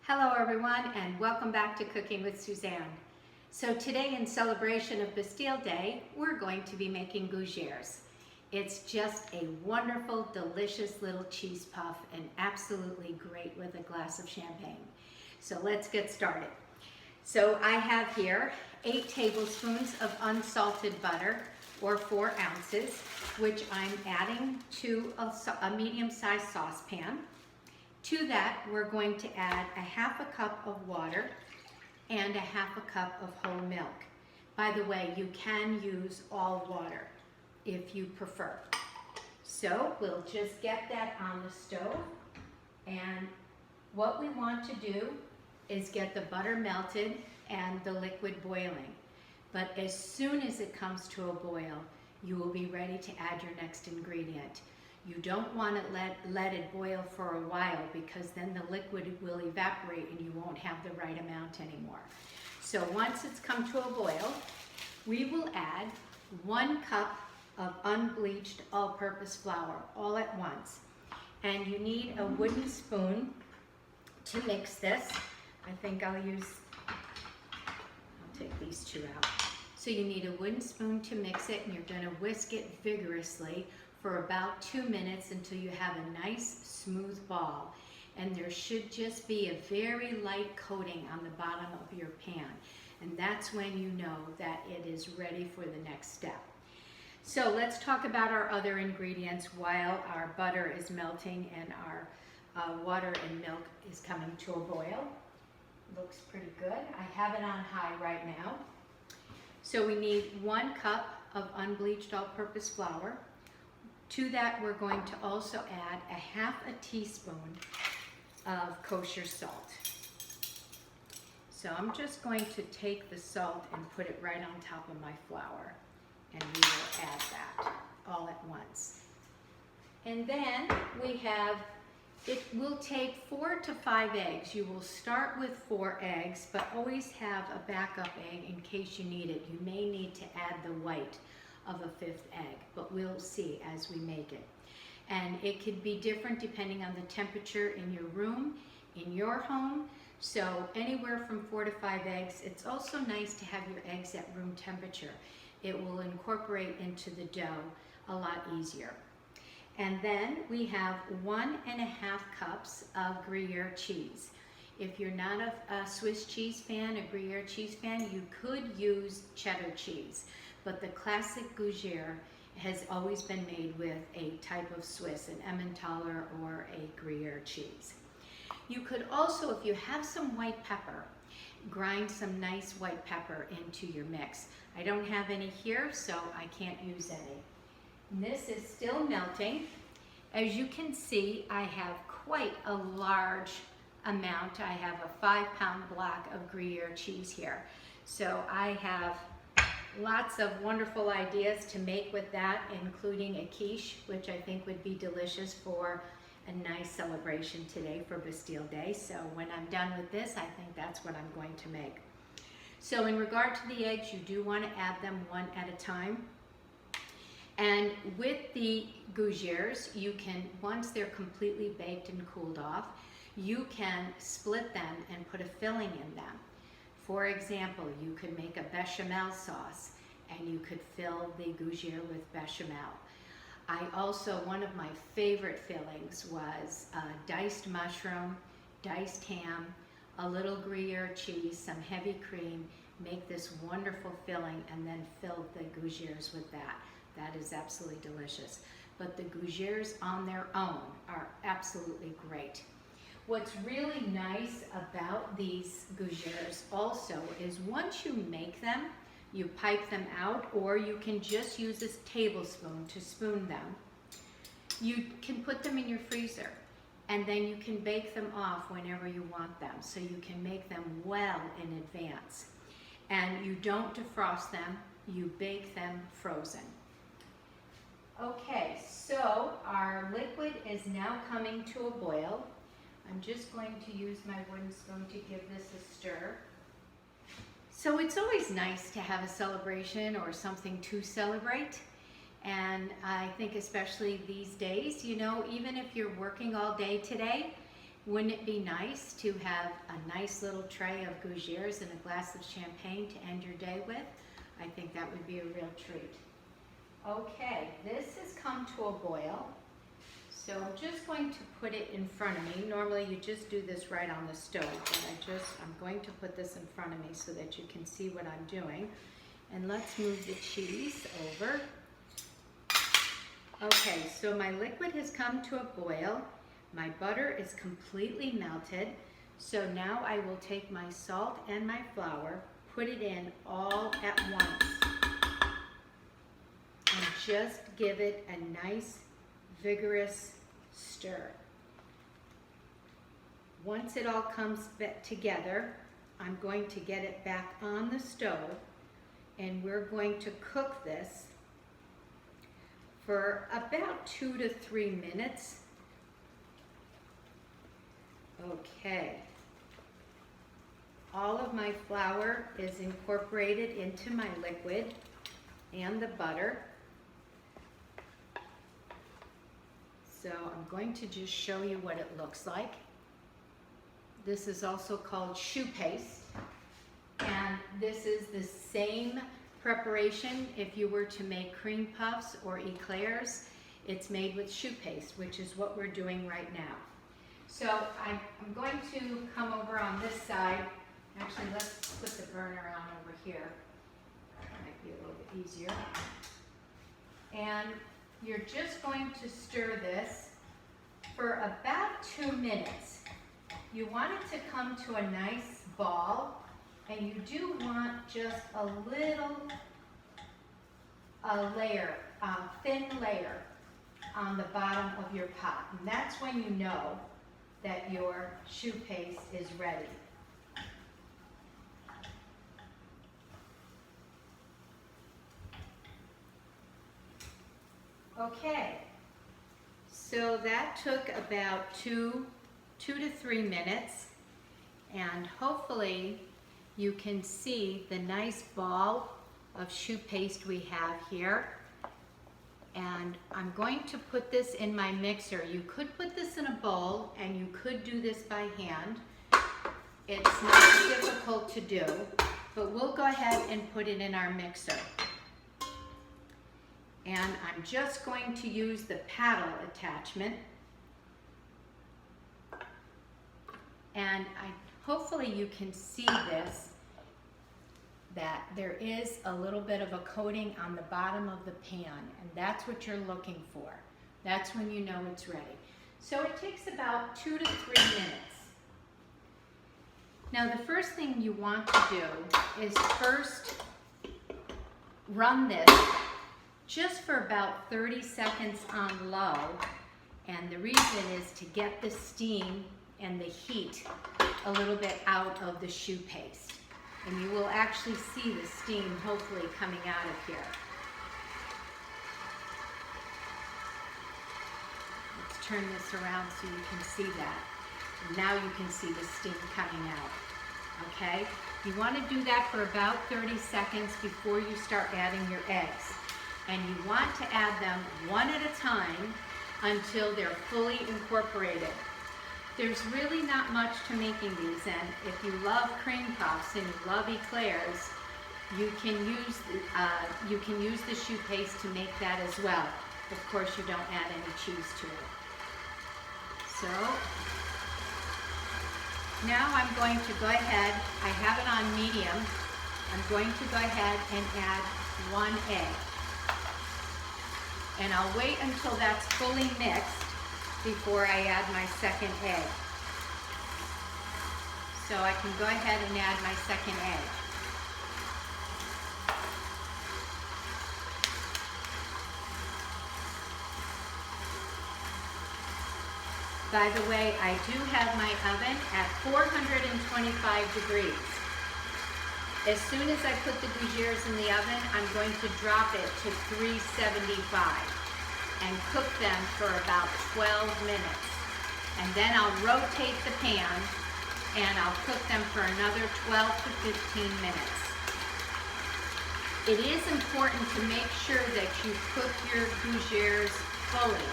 Hello everyone and welcome back to Cooking with Suzanne. So today in celebration of Bastille Day, we're going to be making Gougeres. It's just a wonderful, delicious little cheese puff and absolutely great with a glass of champagne. So let's get started. So I have here 8 tablespoons of unsalted butter or 4 ounces, which I'm adding to a medium-sized saucepan. To that, we're going to add a half a cup of water and a half a cup of whole milk. By the way, you can use all water if you prefer. So we'll just get that on the stove, and what we want to do is get the butter melted and the liquid boiling. But as soon as it comes to a boil, you will be ready to add your next ingredient. You don't want to let it boil for a while, because then the liquid will evaporate and you won't have the right amount anymore. So once it's come to a boil, we will add 1 cup of unbleached all-purpose flour all at once. And you need a wooden spoon to mix this. I think I'll take these 2 out. So you need a wooden spoon to mix it, and you're going to whisk it vigorously for about 2 minutes until you have a nice smooth ball. And there should just be a very light coating on the bottom of your pan. And that's when you know that it is ready for the next step. So let's talk about our other ingredients while our butter is melting and our water and milk is coming to a boil. Looks pretty good. I have it on high right now. So we need 1 cup of unbleached all-purpose flour. To that, we're going to also add a half a teaspoon of kosher salt. So I'm just going to take the salt and put it right on top of my flour, and we will add that all at once. And then we have, it will take 4 to 5 eggs. You will start with 4 eggs, but always have a backup egg in case you need it. You may need to add the white of a 5th egg, but we'll see as we make it. And it could be different depending on the temperature in your room, in your home. So anywhere from 4 to 5 eggs. It's also nice to have your eggs at room temperature. It will incorporate into the dough a lot easier. And then we have 1.5 cups of Gruyere cheese. If you're not a Swiss cheese fan, a Gruyere cheese fan, you could use cheddar cheese. But the classic Gougere has always been made with a type of Swiss, an Emmentaler or a Gruyere cheese. You could also, if you have some white pepper, grind some nice white pepper into your mix. I don't have any here, so I can't use any. And this is still melting. As you can see, I have quite a large amount. I have a 5-pound block of Gruyere cheese here. So I have lots of wonderful ideas to make with that, including a quiche, which I think would be delicious for a nice celebration today for Bastille Day. So when I'm done with this, I think that's what I'm going to make. So in regard to the eggs, you do want to add them 1 at a time. And with the Gougeres, you can, once they're completely baked and cooled off, you can split them and put a filling in them. For example, you could make a bechamel sauce and you could fill the Gougere with bechamel. One of my favorite fillings was diced mushroom, diced ham, a little Gruyere cheese, some heavy cream. Make this wonderful filling and then fill the Gougeres with that. That is absolutely delicious. But the Gougeres on their own are absolutely great. What's really nice about these Gougeres also is once you make them, you pipe them out, or you can just use this tablespoon to spoon them. You can put them in your freezer, and then you can bake them off whenever you want them. So you can make them well in advance. And you don't defrost them, you bake them frozen. Okay, so our liquid is now coming to a boil. I'm just going to use my wooden spoon to give this a stir. So it's always nice to have a celebration or something to celebrate. And I think especially these days, you know, even if you're working all day today, Wouldn't it be nice to have a nice little tray of Gougeres and a glass of champagne to end your day with? I think that would be a real treat. Okay, this has come to a boil. So I'm just going to put it in front of me. Normally you just do this right on the stove, but I'm going to put this in front of me so that you can see what I'm doing. And let's move the cheese over. Okay, so my liquid has come to a boil. My butter is completely melted. So now I will take my salt and my flour, put it in all at once, and just give it a nice, vigorous stir. Once it all comes together, I'm going to get it back on the stove, and we're going to cook this for about 2 to 3 minutes. Okay. All of my flour is incorporated into my liquid and the butter. So I'm going to just show you what it looks like. This is also called choux paste, and this is the same preparation if you were to make cream puffs or eclairs. It's made with choux paste, which is what we're doing right now. So I'm going to come over on this side. Actually, let's put the burner on over here. That might be a little bit easier. And you're just going to stir this for about 2 minutes. You want it to come to a nice ball, and you do want just a little thin layer on the bottom of your pot. And that's when you know that your choux paste is ready. Okay, so that took about 2 to 3 minutes, and hopefully you can see the nice ball of choux paste we have here. And I'm going to put this in my mixer. You could put this in a bowl, and you could do this by hand. It's not difficult to do, but we'll go ahead and put it in our mixer. And I'm just going to use the paddle attachment. And hopefully you can see this, that there is a little bit of a coating on the bottom of the pan, and that's what you're looking for. That's when you know it's ready. So it takes about 2 to 3 minutes. Now the first thing you want to do is first run this just for about 30 seconds on low, and the reason is to get the steam and the heat a little bit out of the choux paste. And you will actually see the steam hopefully coming out of here. Let's turn this around so you can see that. And now you can see the steam coming out. Okay? You want to do that for about 30 seconds before you start adding your eggs. And you want to add them one at a time until they're fully incorporated. There's really not much to making these, and if you love cream puffs and you love eclairs, you can use the choux paste to make that as well. Of course, you don't add any cheese to it. So now I'm going to go ahead. I have it on medium. I'm going to go ahead and add 1 egg. And I'll wait until that's fully mixed before I add my second egg. So I can go ahead and add my second egg. By the way, I do have my oven at 425 degrees. As soon as I put the Gougeres in the oven, I'm going to drop it to 375. And cook them for about 12 minutes. And then I'll rotate the pan and I'll cook them for another 12 to 15 minutes. It is important to make sure that you cook your Gougeres fully,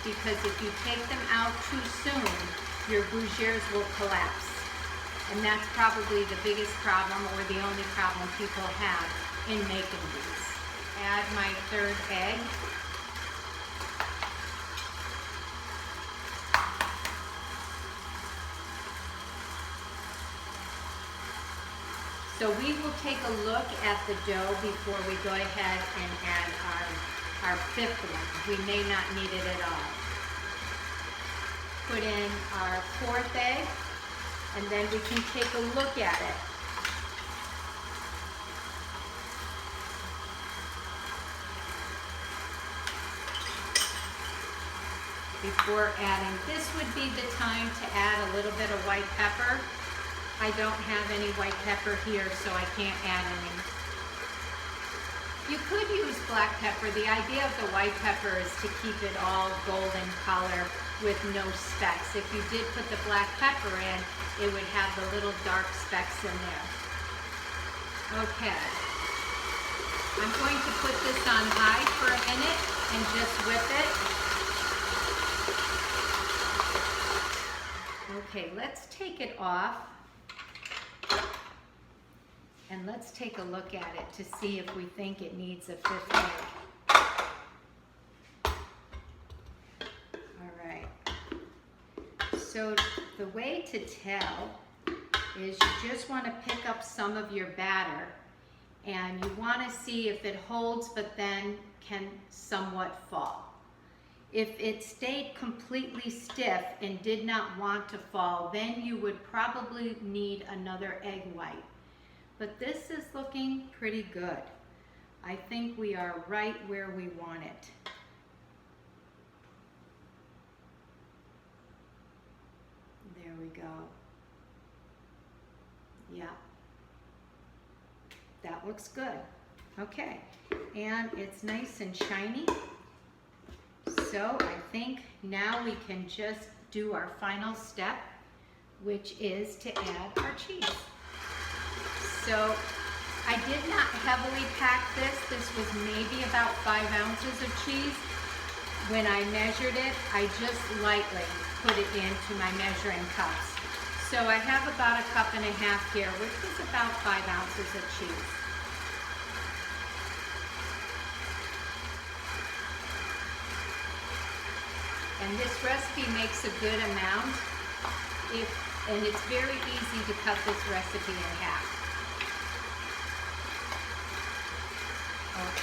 because if you take them out too soon, your Gougeres will collapse. And that's probably the biggest problem, or the only problem people have in making these. Add my third egg. So we will take a look at the dough before we go ahead and add our fifth one. We may not need it at all. Put in our fourth egg, and then we can take a look at it. Before adding, this would be the time to add a little bit of white pepper. I don't have any white pepper here, so I can't add any. You could use black pepper. The idea of the white pepper is to keep it all golden color with no specks. If you did put the black pepper in, it would have the little dark specks in there. Okay. I'm going to put this on high for a minute and just whip it. Okay, let's take it off. And let's take a look at it to see if we think it needs a fifth egg. All right. So the way to tell is you just want to pick up some of your batter and you want to see if it holds but then can somewhat fall. If it stayed completely stiff and did not want to fall, then you would probably need another egg white. But this is looking pretty good. I think we are right where we want it. There we go. Yeah. That looks good. Okay. And it's nice and shiny. So I think now we can just do our final step, which is to add our cheese. So I did not heavily pack this. This was maybe about 5 ounces of cheese. When I measured it, I just lightly put it into my measuring cups. So I have about 1.5 cups here, which is about 5 ounces of cheese. And this recipe makes a good amount, and it's very easy to cut this recipe in half.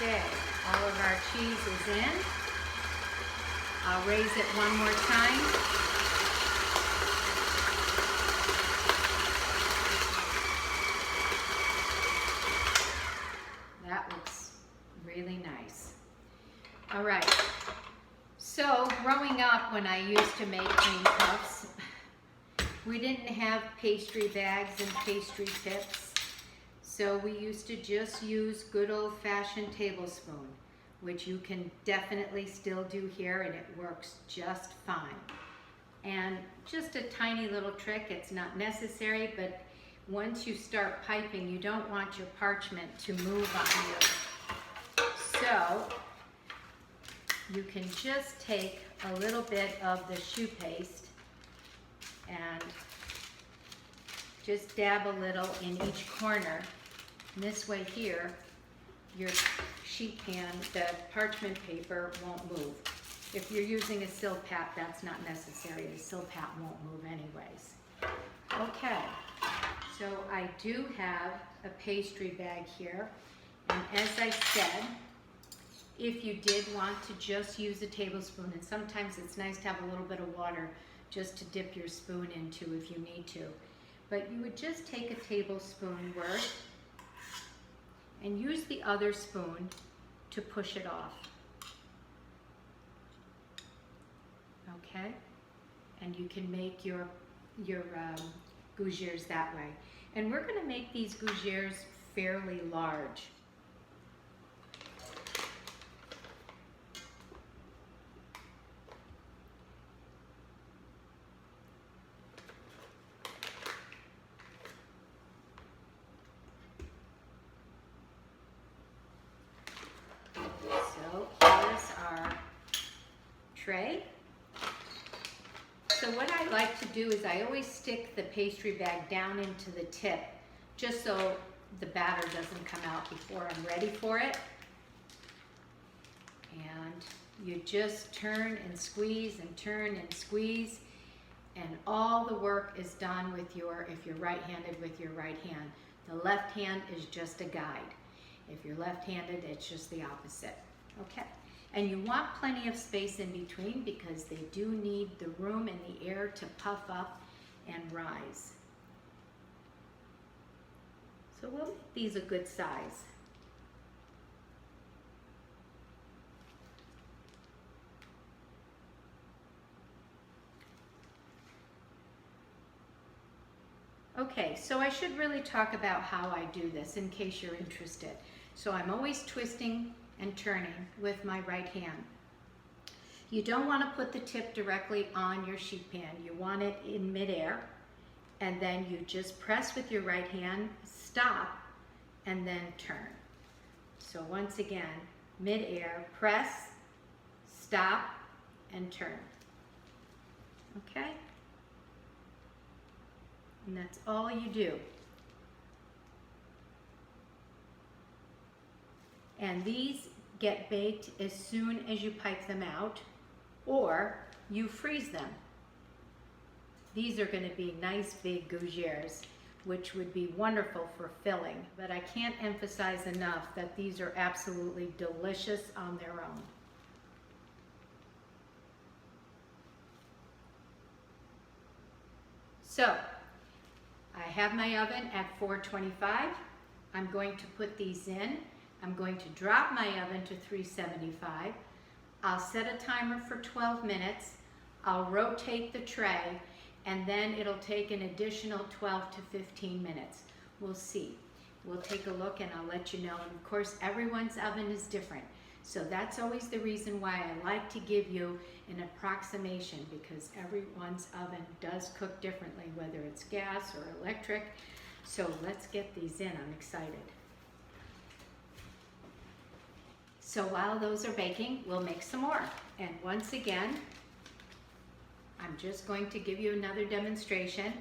Okay, all of our cheese is in. I'll raise it one more time. That looks really nice. All right, so growing up when I used to make cream puffs, we didn't have pastry bags and pastry tips. So we used to just use good old-fashioned tablespoon, which you can definitely still do here, and it works just fine. And just a tiny little trick, it's not necessary, but once you start piping, you don't want your parchment to move on you. So you can just take a little bit of the choux paste and just dab a little in each corner. And this way here, your sheet pan, the parchment paper won't move. If you're using a Silpat, that's not necessary. The Silpat won't move anyways. Okay, so I do have a pastry bag here. And as I said, if you did want to just use a tablespoon, and sometimes it's nice to have a little bit of water just to dip your spoon into if you need to. But you would just take a tablespoon worth and use the other spoon to push it off. Okay? And you can make your Gougeres that way. And we're going to make these Gougeres fairly large. So here's our tray. So So what I like to do is I always stick the pastry bag down into the tip, just so the batter doesn't come out before I'm ready for it. And you just turn and squeeze and turn and squeeze, and all the work is done with if you're right-handed, with your right hand. The left hand is just a guide. If you're left-handed, it's just the opposite. Okay, and you want plenty of space in between because they do need the room and the air to puff up and rise. So we'll make these a good size. Okay, so I should really talk about how I do this in case you're interested. So I'm always twisting and turning with my right hand. You don't want to put the tip directly on your sheet pan. You want it in midair, and then you just press with your right hand, stop, and then turn. So once again, midair, press, stop, and turn. Okay? And that's all you do. And these get baked as soon as you pipe them out, or you freeze them. These are going to be nice big Gougeres, which would be wonderful for filling. But I can't emphasize enough that these are absolutely delicious on their own. So, I have my oven at 425. I'm going to put these in. I'm going to drop my oven to 375. I'll set a timer for 12 minutes. I'll rotate the tray, and then it'll take an additional 12 to 15 minutes. We'll see. We'll take a look and I'll let you know. And of course, everyone's oven is different. So that's always the reason why I like to give you an approximation, because everyone's oven does cook differently, whether it's gas or electric. So let's get these in. I'm excited. So while those are baking, we'll make some more. And once again, I'm just going to give you another demonstration.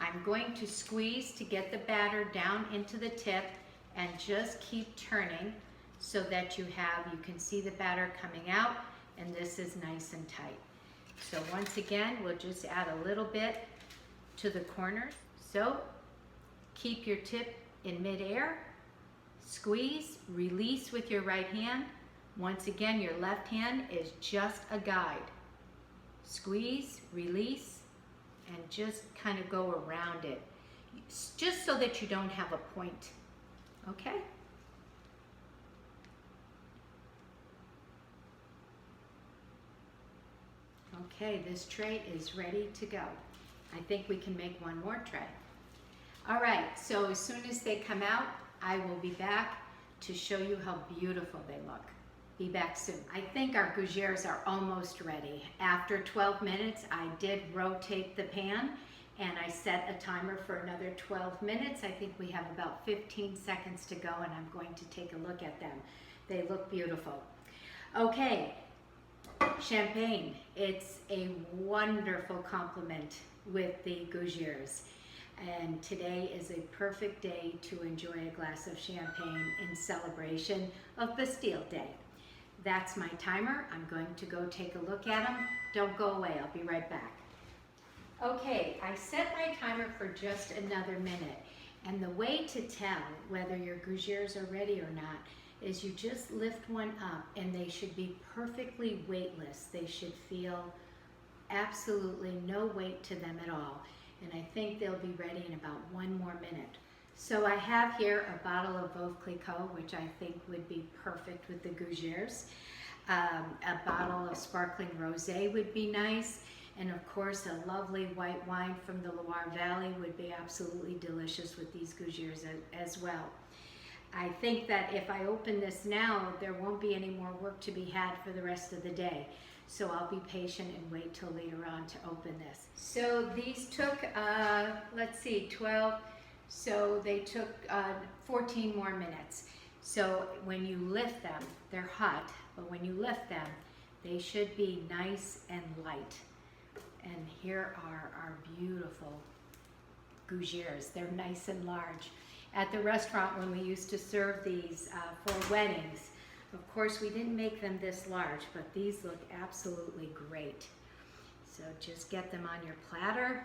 I'm going to squeeze to get the batter down into the tip and just keep turning so that you can see the batter coming out, and this is nice and tight. So once again, we'll just add a little bit to the corners. So keep your tip in midair, squeeze, release with your right hand. Once again, your left hand is just a guide. Squeeze, release, and just kind of go around it, just so that you don't have a point, okay? Okay, this tray is ready to go. I think we can make one more tray. All right, so as soon as they come out, I will be back to show you how beautiful they look. Be back soon. I think our Gougeres are almost ready. After 12 minutes, I did rotate the pan and I set a timer for another 12 minutes. I think we have about 15 seconds to go, and I'm going to take a look at them. They look beautiful. Okay, champagne. It's a wonderful complement with the Gougeres. And today is a perfect day to enjoy a glass of champagne in celebration of Bastille Day. That's my timer. I'm going to go take a look at them. Don't go away. I'll be right back. Okay, I set my timer for just another minute. And the way to tell whether your Gougeres are ready or not is you just lift one up, and they should be perfectly weightless. They should feel absolutely no weight to them at all. And I think they'll be ready in about 1 more minute. So I have here a bottle of Veuve Clicquot, which I think would be perfect with the Gougeres. A bottle of sparkling rosé would be nice. And of course, a lovely white wine from the Loire Valley would be absolutely delicious with these Gougeres as well. I think that if I open this now, there won't be any more work to be had for the rest of the day. So I'll be patient and wait till later on to open this. So these took, let's see, 12. So they took 14 more minutes. So when you lift them, they're hot, but when you lift them, they should be nice and light. And here are our beautiful Gougeres. They're nice and large. At the restaurant, when we used to serve these for weddings, of course we didn't make them this large, but these look absolutely great. So just get them on your platter,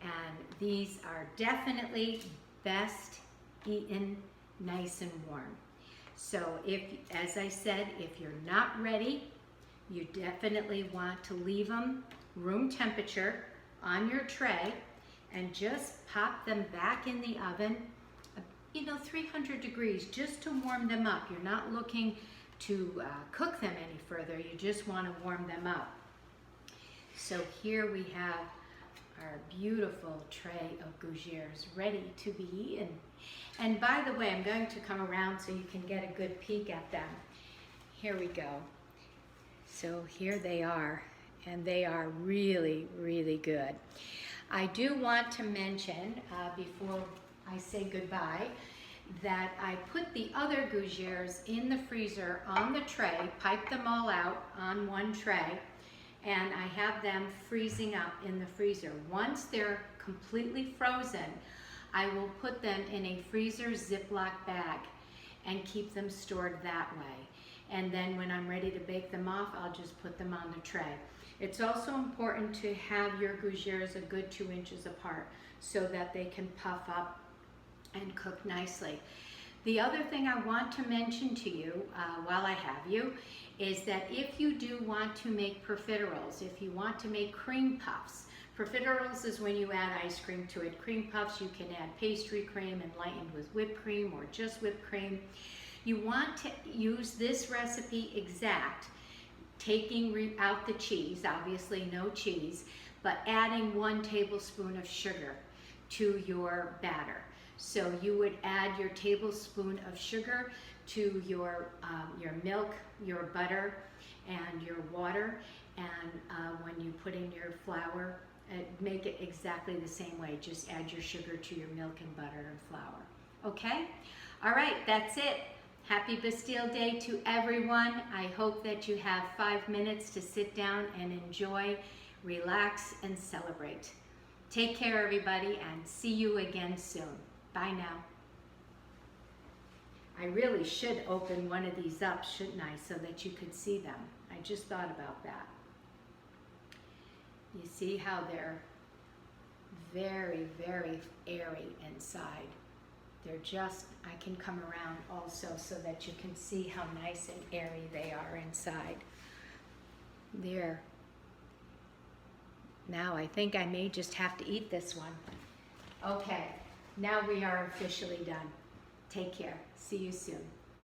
and these are definitely best eaten nice and warm. So if, as I said, if you're not ready, you definitely want to leave them room temperature on your tray and just pop them back in the oven, 300 degrees, just to warm them up. You're not looking to cook them any further. You just want to warm them up. So here we have our beautiful tray of Gougeres ready to be eaten. And by the way, I'm going to come around so you can get a good peek at them. Here we go. So here they are, and they are really, really good. I do want to mention, before I say goodbye, that I put the other Gougeres in the freezer on the tray, piped them all out on one tray, and I have them freezing up in the freezer. Once they're completely frozen, I will put them in a freezer Ziploc bag and keep them stored that way. And then when I'm ready to bake them off, I'll just put them on the tray. It's also important to have your Gougeres a good 2 inches apart so that they can puff up and cook nicely. The other thing I want to mention to you while I have you is that if you do want to make profiteroles, if you want to make cream puffs, profiteroles is when you add ice cream to it. Cream puffs, you can add pastry cream and lightened with whipped cream or just whipped cream. You want to use this recipe exact, taking out the cheese, obviously no cheese, but adding 1 tablespoon of sugar to your batter. So you would add your tablespoon of sugar to your milk, your butter, and your water, and when you put in your flour, make it exactly the same way. Just add your sugar to your milk and butter and flour. Okay? All right, that's it. Happy Bastille Day to everyone. I hope that you have 5 minutes to sit down and enjoy, relax, and celebrate. Take care, everybody, and see you again soon. Bye now. I really should open one of these up, shouldn't I, so that you could see them. I just thought about that. You see how they're very, very airy inside. They're just, I can come around also so that you can see how nice and airy they are inside. There. Now I think I may just have to eat this one. Okay, now we are officially done. Take care. See you soon.